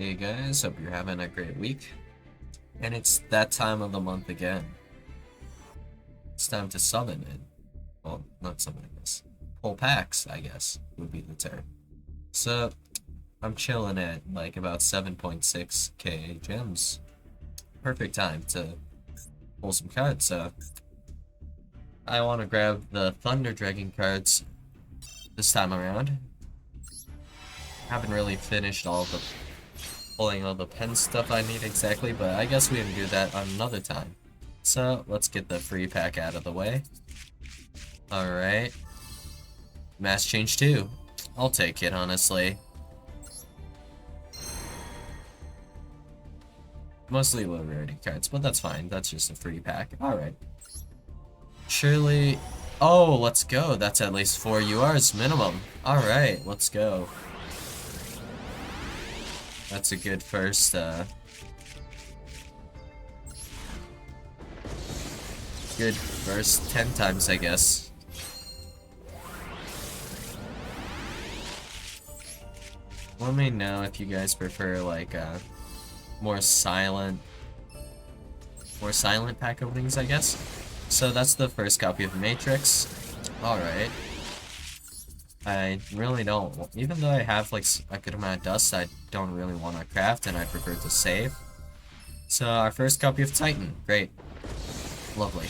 Hey guys, hope you're having a great week. And it's that time of the month again. It's time to summon it. Well, not summon this. Pull packs, I guess, would be the term. So, I'm chilling at like about 7.6k gems. Perfect time to pull some cards, so I want to grab the Thunder Dragon cards this time around. Haven't really finished pulling all the pen stuff I need exactly, but I guess we can do that another time. So, let's get the free pack out of the way. Alright. Mass change 2. I'll take it, honestly. Mostly low rarity cards, but that's fine. That's just a free pack. Alright. Surely... Oh, let's go. That's at least 4 URs minimum. Alright, let's go. That's a good first, good first 10 times, I guess. Let me know if you guys prefer, like, more silent pack openings, I guess. So that's the first copy of Matrix. Alright. I really don't, even though I have like a good amount of dust, I don't really want to craft and I prefer to save. So our first copy of Titan, great. Lovely.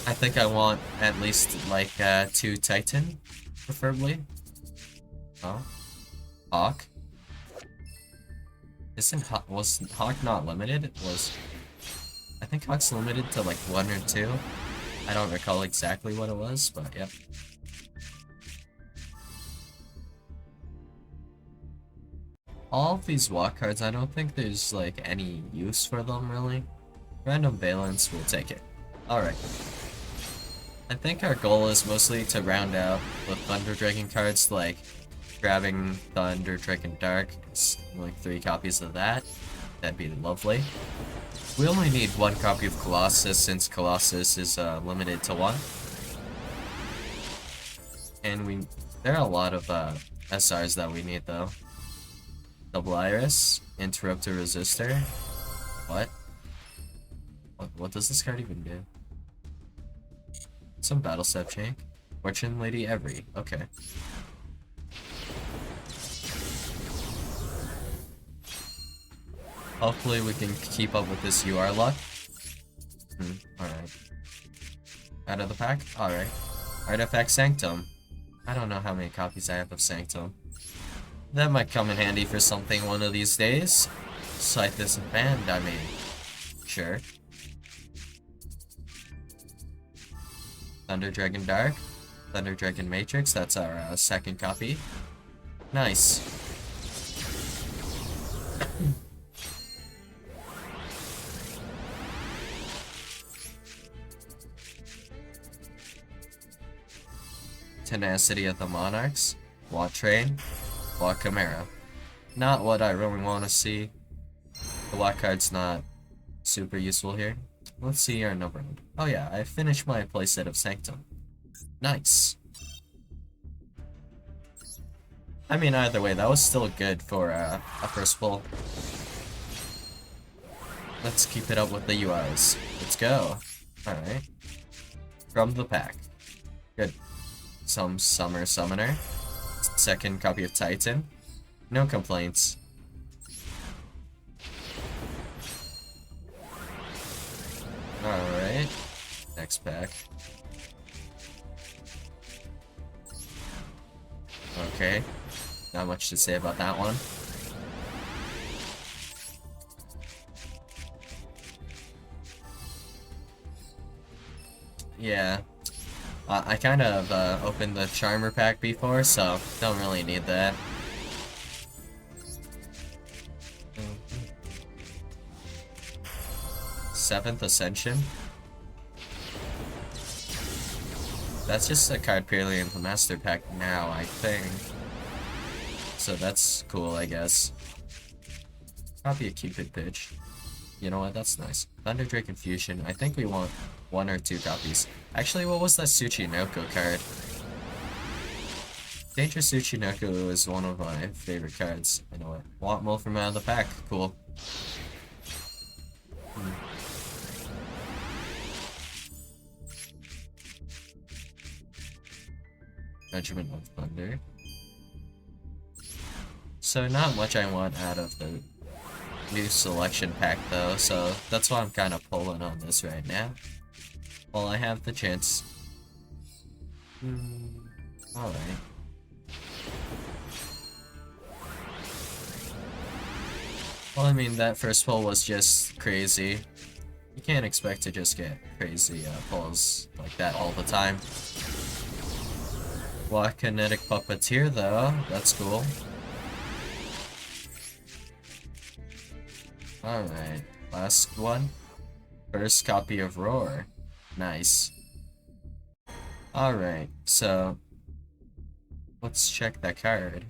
I think I want at least like 2 Titan, preferably. Oh. Hawk? Was Hawk not limited? I think Hawk's limited to like 1 or 2. I don't recall exactly what it was, but yep. All of these walk cards, I don't think there's like any use for them really. Random Valence, we'll take it. Alright. I think our goal is mostly to round out the Thunder Dragon cards, like grabbing Thunder Dragon Dark, like 3 copies of that. That'd be lovely. We only need 1 copy of Colossus since Colossus is limited to 1. And there are a lot of SRs that we need though. Double Iris, Interrupter Resistor. What? What does this card even do? Some Battle Step Shank. Fortune Lady Every. Okay. Hopefully we can keep up with this UR luck. Alright. Out of the pack? Alright. Artifact Sanctum. I don't know how many copies I have of Sanctum. That might come in handy for something one of these days. Scythe isn't banned, I mean. Sure. Thunder Dragon Dark. Thunder Dragon Matrix, that's our second copy. Nice. Tenacity of the Monarchs. Watt Train. Watt Chimera. Not what I really want to see. The Watt card's not super useful here. Let's see our number. Oh yeah, I finished my playset of Sanctum. Nice. I mean, either way, that was still good for a first pull. Let's keep it up with the UIs. Let's go. Alright. From the pack. Good. Some Summer Summoner. Second copy of Titan. No complaints. Alright. Next pack. Okay. Not much to say about that one. Yeah. I kind of opened the Charmer pack before, so don't really need that. Seventh Ascension. That's just a card purely in the Master Pack now, I think. So that's cool, I guess. Copy a Cupid Pitch. You know what, that's nice. Thunder Drake Infusion. I think we want 1 or 2 copies. Actually, what was that Tsuchinoko card? Dangerous Uchinoku is one of my favorite cards, in a way. Want more from out of the pack. Cool. Regiment of Thunder. So not much I want out of the new selection pack though, so that's why I'm kind of pulling on this right now. While I have the chance. Alright. Well, I mean, that first pull was just crazy. You can't expect to just get crazy pulls like that all the time. Well, Kinetic Puppeteer though, that's cool. Alright, last one. First copy of Roar. Nice. Alright, so let's check that card.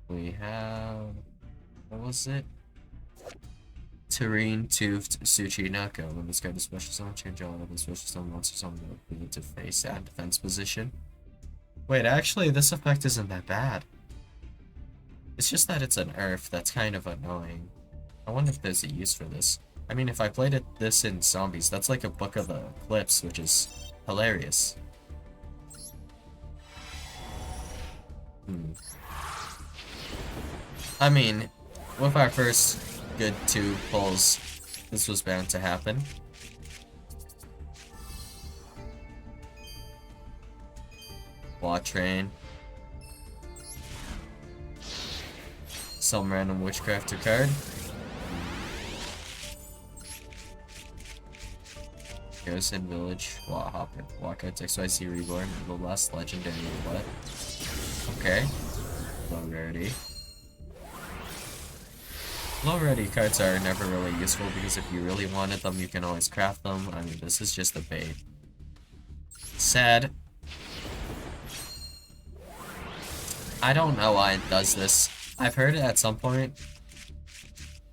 We have... what was it? Terrain Toothed Tsuchinoko. When this card is special summon, change all of the special summon monsters on the field to face and defense position. Wait, actually, this effect isn't that bad. It's just that it's an Earth that's kind of annoying. I wonder if there's a use for this. I mean, if I played this in Zombies, that's like a Book of the Eclipse, which is hilarious. I mean, with our first good 2 pulls, this was bound to happen. Train. Some random Witchcrafter card. Garrison Village, Hopper, Walkout, XYZ Reborn, the last legendary what? Okay. Low rarity. Low rarity cards are never really useful because if you really wanted them, you can always craft them. I mean, this is just a bait. Sad. I don't know why it does this. I've heard it at some point.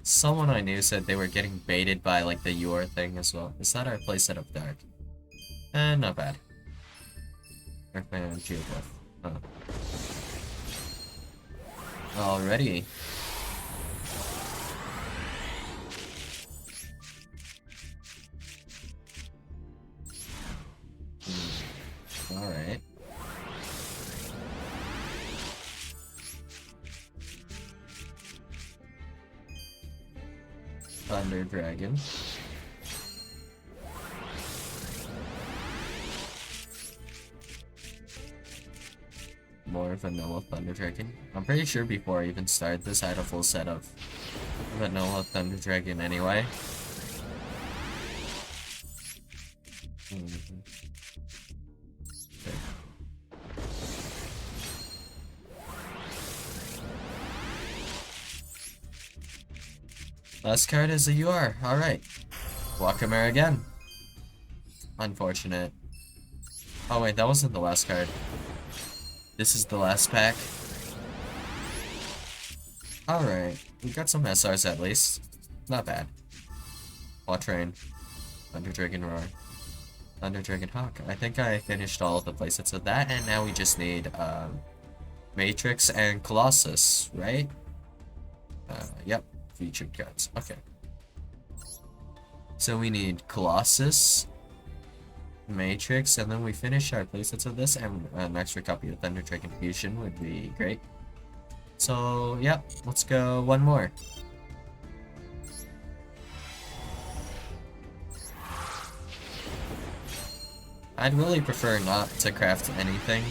Someone I knew said they were getting baited by, like, the yugioh thing as well. Is that our playset of Dark? Not bad. Earthman Geoglyph. Huh. Alrighty. Alright. Thunder Dragon. More vanilla Thunder Dragon. I'm pretty sure before I even started this, I had a full set of vanilla Thunder Dragon anyway. Okay. Last card is a UR. Alright. Wakamare again. Unfortunate. Oh wait, that wasn't the last card. This is the last pack. Alright. We got some SRs at least. Not bad. Train. Thunder Dragon Roar. Thunder Dragon Hawk. I think I finished all of the playsets of that, and now we just need Matrix and Colossus, right? Yep. Featured cards. Okay. So we need Colossus, Matrix, and then we finish our playsets of this, and an extra copy of Thunder Dragon Fusion would be great. So, yeah, let's go one more. I'd really prefer not to craft anything.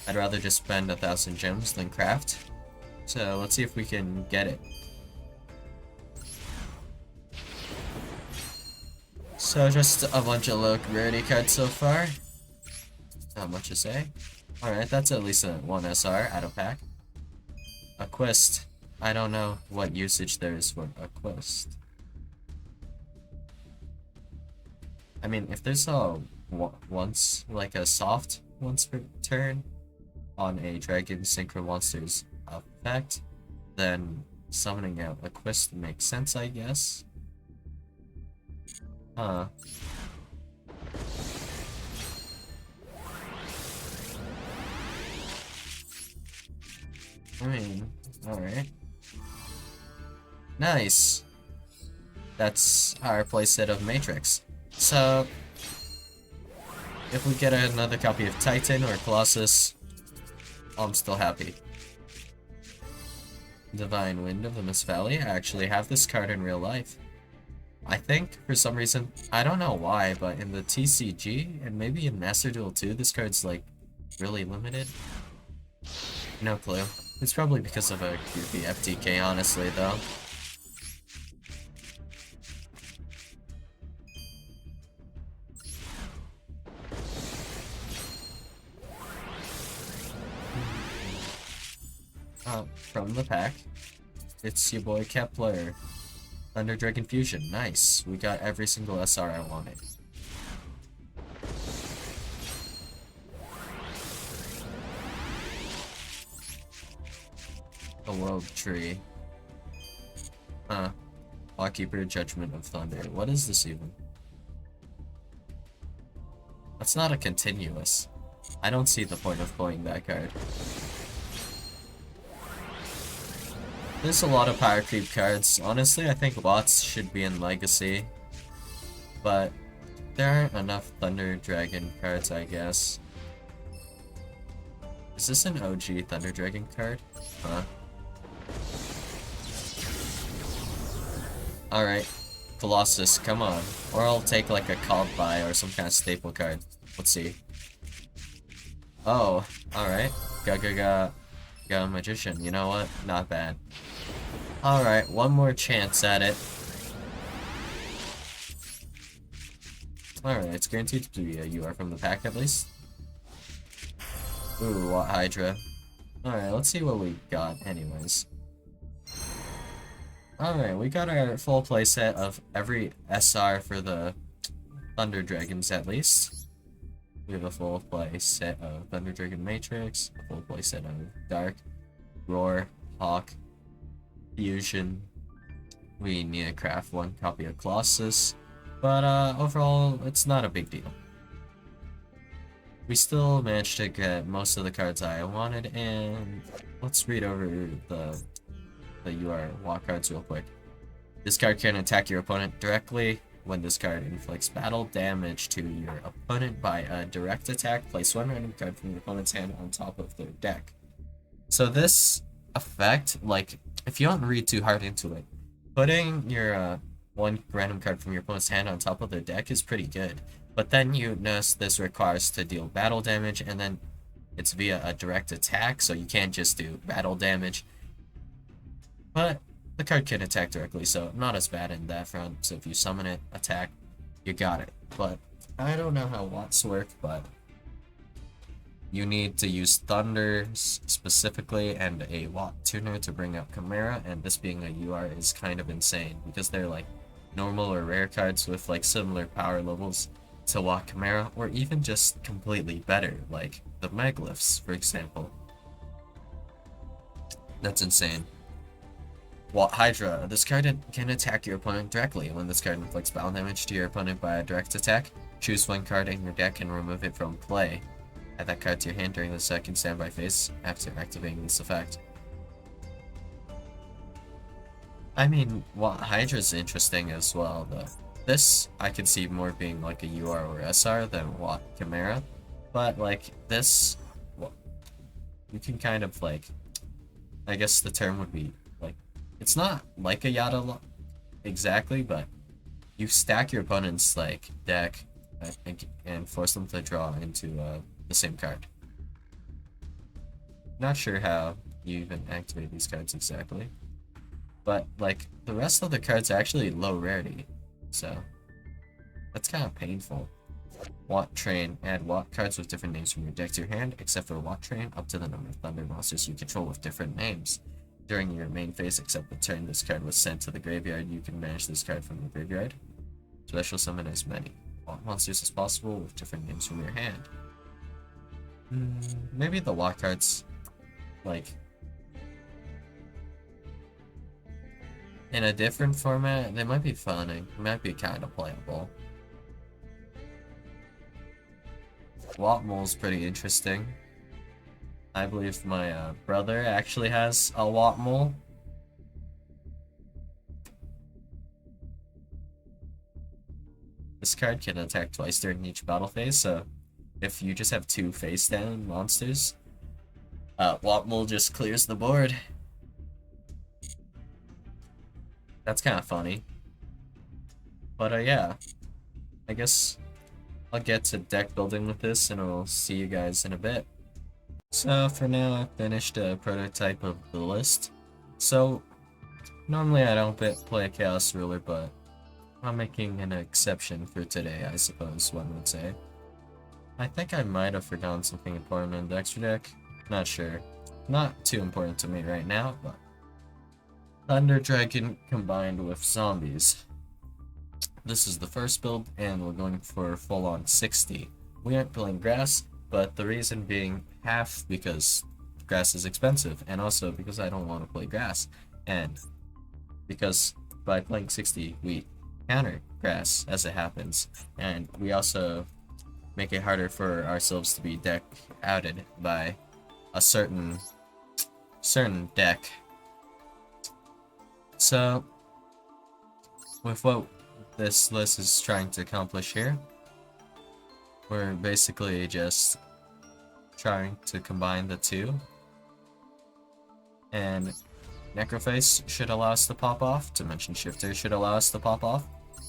I'd rather just spend 1,000 gems than craft. So let's see if we can get it. So just a bunch of low rarity cards so far. Not much to say. Alright, that's at least one SR out of pack. A quest. I don't know what usage there is for a quest. I mean, if there's a once, like a soft once per turn on a Dragon Synchro Monsters effect, then summoning out a quest makes sense, I guess. Huh. I mean, alright. Nice! That's our playset of Matrix. So, if we get another copy of Titan or Colossus, I'm still happy. Divine Wind of the Mist Valley. I actually have this card in real life. I think, for some reason, I don't know why, but in the TCG, and maybe in Master Duel 2, this card's, like, really limited. No clue. It's probably because of a goofy FTK, honestly, though. From the pack, it's your boy Kepler. Thunder Dragon Fusion. Nice. We got every single SR I wanted. A World Tree. Lawkeeper, Judgment of Thunder. What is this even? That's not a continuous. I don't see the point of playing that card. There's a lot of power creep cards. Honestly, I think Watts should be in Legacy. But there aren't enough Thunder Dragon cards, I guess. Is this an OG Thunder Dragon card? Huh. Alright. Colossus, come on. Or I'll take like a Called By or some kind of staple card. Let's see. Oh, alright. Got Magician. You know what? Not bad. Alright, one more chance at it. Alright, it's guaranteed to be a UR from the pack at least. Ooh, what Hydra. Alright, let's see what we got anyways. Alright, we got our full playset of every SR for the Thunder Dragons at least. We have a full playset of Thunder Dragon Matrix, a full playset of Dark, Roar, Hawk, Fusion. We need to craft one copy of Colossus, but overall, it's not a big deal. We still managed to get most of the cards I wanted, and let's read over the UR walk cards real quick. This card can attack your opponent directly. When this card inflicts battle damage to your opponent by a direct attack, place one random card from your opponent's hand on top of their deck. So this effect, like, if you don't read too hard into it, putting your one random card from your opponent's hand on top of their deck is pretty good. But then you notice this requires to deal battle damage, and then it's via a direct attack, so you can't just do battle damage. But the card can attack directly, so not as bad in that front. So if you summon it, attack, you got it. But I don't know how Watts work, but you need to use Thunder specifically and a Watt tuner to bring up Chimera, and this being a UR is kind of insane because they're like normal or rare cards with like similar power levels to Watt Chimera, or even just completely better, like the Megaliths, for example. That's insane. Watt Hydra. This card can attack your opponent directly. When this card inflicts battle damage to your opponent by a direct attack, choose one card in your deck and remove it from play. Add that card to your hand during the second standby phase after activating this effect. I mean, Watt Hydra is interesting as well, though. This, I could see more being like a UR or SR than Watt Chimera. But, like, this, well, you can kind of, like, I guess the term would be, like, it's not like a Yada exactly, but you stack your opponent's, like, deck and force them to draw into the same card. Not sure how you even activate these cards exactly. But, like, the rest of the cards are actually low rarity, so that's kind of painful. Watt Train. Add Watt cards with different names from your deck to your hand, except for Watt Train, up to the number of Thunder monsters you control with different names. During your main phase, except the turn this card was sent to the graveyard, you can manage this card from the graveyard. Special summon as many Watt monsters as possible with different names from your hand. Maybe the Watt cards, like, in a different format, they might be fun and might be kind of playable. Watt Mole's pretty interesting. I believe my brother actually has a Watmole. This card can attack twice during each battle phase, so if you just have two face down monsters, Watmole just clears the board. That's kind of funny. But yeah, I guess I'll get to deck building with this and I'll see you guys in a bit. So for now, I finished a prototype of the list. So normally I don't play a Chaos Ruler, but I'm making an exception for today, I suppose one would say. I think I might have forgotten something important in the extra deck. Not sure. Not too important to me right now, but Thunder Dragon combined with zombies. This is the first build, and we're going for full-on 60. We aren't playing grass, but the reason being half because grass is expensive, and also because I don't want to play grass, and because by playing 60, we counter grass as it happens, and we also make it harder for ourselves to be deck outed by a certain deck. So, with what this list is trying to accomplish here, we're basically just trying to combine the two, and Necroface should allow us to pop off, Dimension Shifter should allow us to pop off.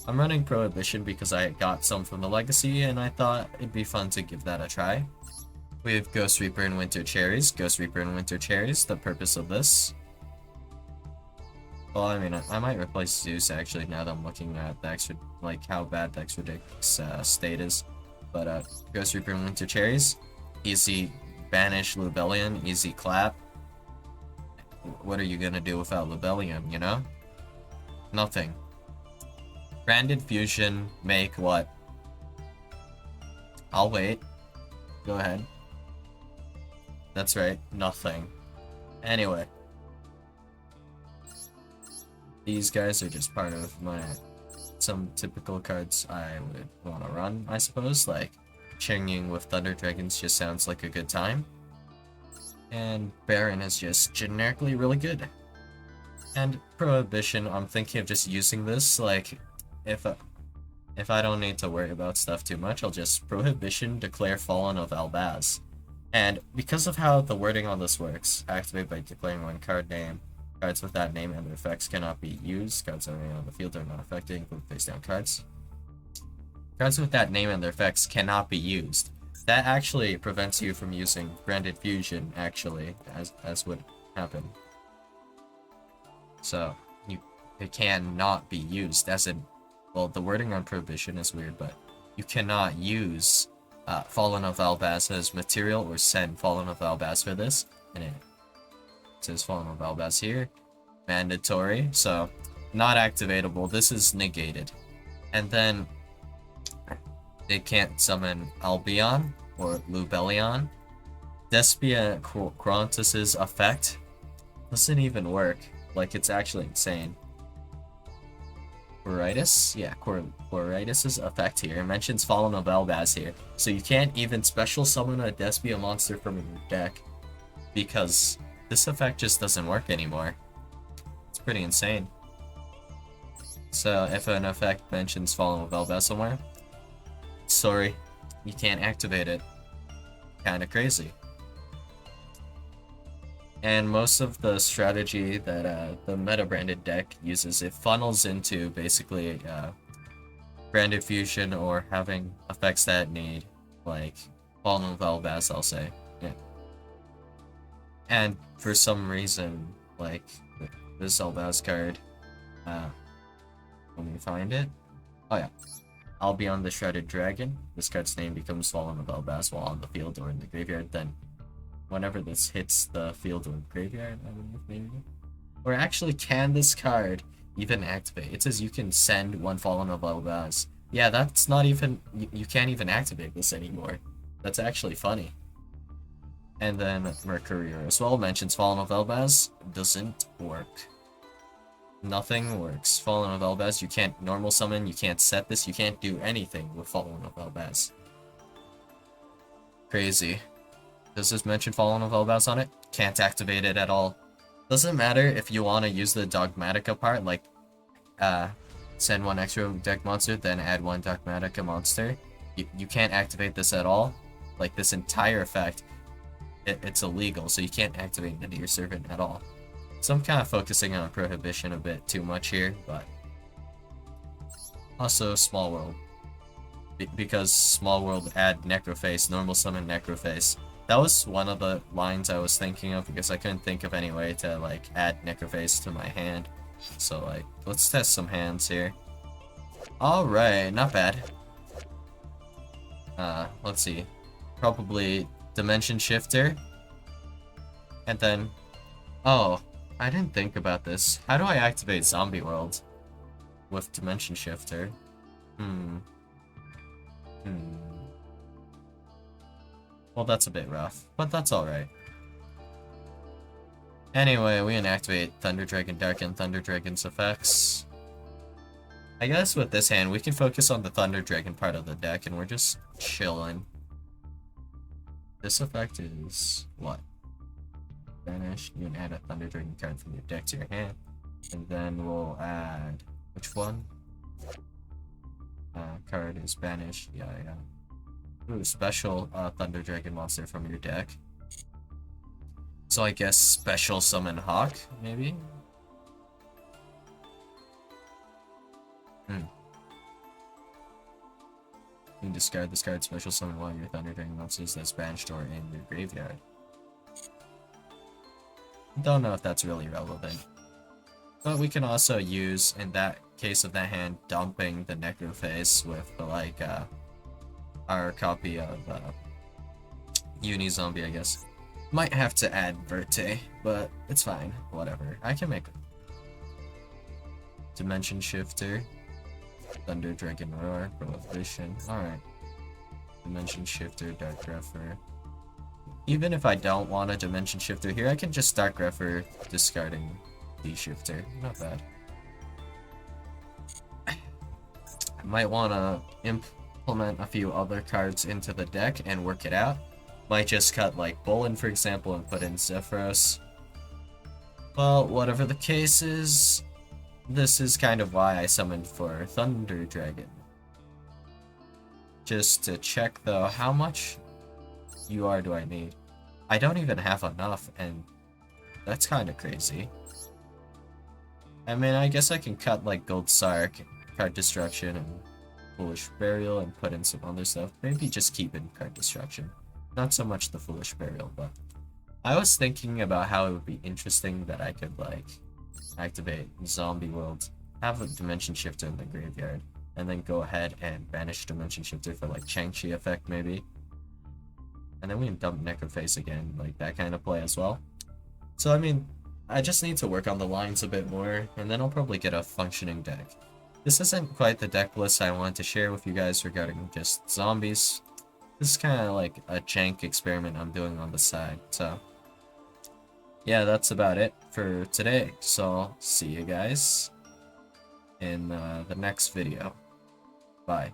I'm running Prohibition because I got some from the Legacy and I thought it'd be fun to give that a try. We have Ghost Reaper and Winter Cherries. Ghost Reaper and Winter Cherries, the purpose of this. Well, I mean, I might replace Zeus actually now that I'm looking at the extra, like how bad the extra deck's state is. But Ghost Reaper and Winter Cherries, easy banish Lubellion, easy clap. What are you gonna do without Lubellion, you know? Nothing. Branded Fusion, make what? I'll wait. Go ahead. That's right, nothing. Anyway. These guys are just part of some typical cards I would want to run, I suppose. Like, Chinging with Thunder Dragons just sounds like a good time. And Baron is just generically really good. And Prohibition, I'm thinking of just using this, like, if I don't need to worry about stuff too much, I'll just Prohibition, declare Fallen of Albaz. And because of how the wording on this works, activate by declaring one card name. Cards with that name and their effects cannot be used. Cards already on the field are not affected, include face-down cards. Cards with that name and their effects cannot be used. That actually prevents you from using Branded Fusion, actually, as would happen. So, it cannot be used, as in, well, the wording on Prohibition is weird, but you cannot use Fallen of Albaz as material or send Fallen of Albaz for this, and it says Fallen of Albaz here. Mandatory, so not activatable. This is negated. And then they can't summon Albion or Lubellion. Despia Qrontus's effect doesn't even work. Like, it's actually insane. Quiritis? Yeah, Quiritis' effect here. It mentions Fallen of Albaz here. So you can't even special summon a Despia monster from your deck because this effect just doesn't work anymore. It's pretty insane. So if an effect mentions Fallen of Albaz somewhere, sorry, you can't activate it. Kinda crazy. And most of the strategy that the meta-branded deck uses, it funnels into basically Branded Fusion or having effects that need, like, Fallen of Albaz, I'll say. Yeah. And for some reason, like, this Albaz card, let me find it. Oh yeah. I'll be on the Shredded Dragon. This card's name becomes Fallen of Albaz while on the field or in the graveyard, then whenever this hits the field or graveyard, I don't know, maybe. Or actually, can this card even activate? It says you can send one Fallen of Albaz. Yeah, that's not even, you can't even activate this anymore. That's actually funny. And then Mercurier as well mentions Fallen of Albaz. Doesn't work. Nothing works. Fallen of Albaz, you can't normal summon, you can't set this, you can't do anything with Fallen of Albaz. Crazy. Does this mention Fallen of Elbows on it? Can't activate it at all. Doesn't matter if you want to use the Dogmatica part, like, send one extra deck monster, then add one Dogmatica monster. You can't activate this at all. Like, this entire effect, it's illegal, so you can't activate it into your servant at all. So I'm kind of focusing on Prohibition a bit too much here, but... Also, Small World. Because Small World add Necroface, normal summon Necroface. That was one of the lines I was thinking of because I couldn't think of any way to, like, add Necroface to my hand. So, like, let's test some hands here. Alright, not bad. Let's see. Probably Dimension Shifter. And then... Oh, I didn't think about this. How do I activate Zombie World with Dimension Shifter? Well, that's a bit rough, but that's alright. Anyway, we inactivate Thunder Dragon Dark and Thunder Dragon's effects. I guess with this hand, we can focus on the Thunder Dragon part of the deck, and we're just chilling. This effect is what? Banish. You can add a Thunder Dragon card from your deck to your hand. And then we'll add... Which one? Card is banished. Yeah. Ooh, special Thunder Dragon monster from your deck. So I guess special summon Hawk, maybe? You can discard this card, special summon one of your Thunder Dragon monsters that's banished or in your graveyard. Don't know if that's really relevant. But we can also use, in that case of that hand, dumping the Necroface with, like, our copy of Uni-Zombie, I guess. Might have to add Verte, but it's fine. Whatever. I can make it. Dimension Shifter. Thunder Dragon Roar. Prohibition. Alright. Dimension Shifter, Dark Grepher. Even if I don't want a Dimension Shifter here, I can just Dark Grepher discarding the Shifter. Not bad. I might want to implement a few other cards into the deck and work it out. Might just cut, like, Bolin, for example, and put in Zephyros. Well, whatever the case is, this is kind of why I summoned for Thunder Dragon. Just to check, though, how much UR do I need? I don't even have enough, and that's kind of crazy. I mean, I guess I can cut, like, Gold Sark, Card Destruction, and Foolish Burial, and put in some other stuff. Maybe just keep in Card Destruction. Not so much the Foolish Burial, but... I was thinking about how it would be interesting that I could, like, activate Zombie World, have a Dimension Shifter in the graveyard, and then go ahead and banish Dimension Shifter for, like, Chang-Chi effect, maybe. And then we can dump Necroface again, like, that kind of play as well. So, I mean, I just need to work on the lines a bit more, and then I'll probably get a functioning deck. This isn't quite the deck list I wanted to share with you guys regarding just zombies. This is kind of like a jank experiment I'm doing on the side, so... Yeah, that's about it for today, so I'll see you guys in the next video. Bye.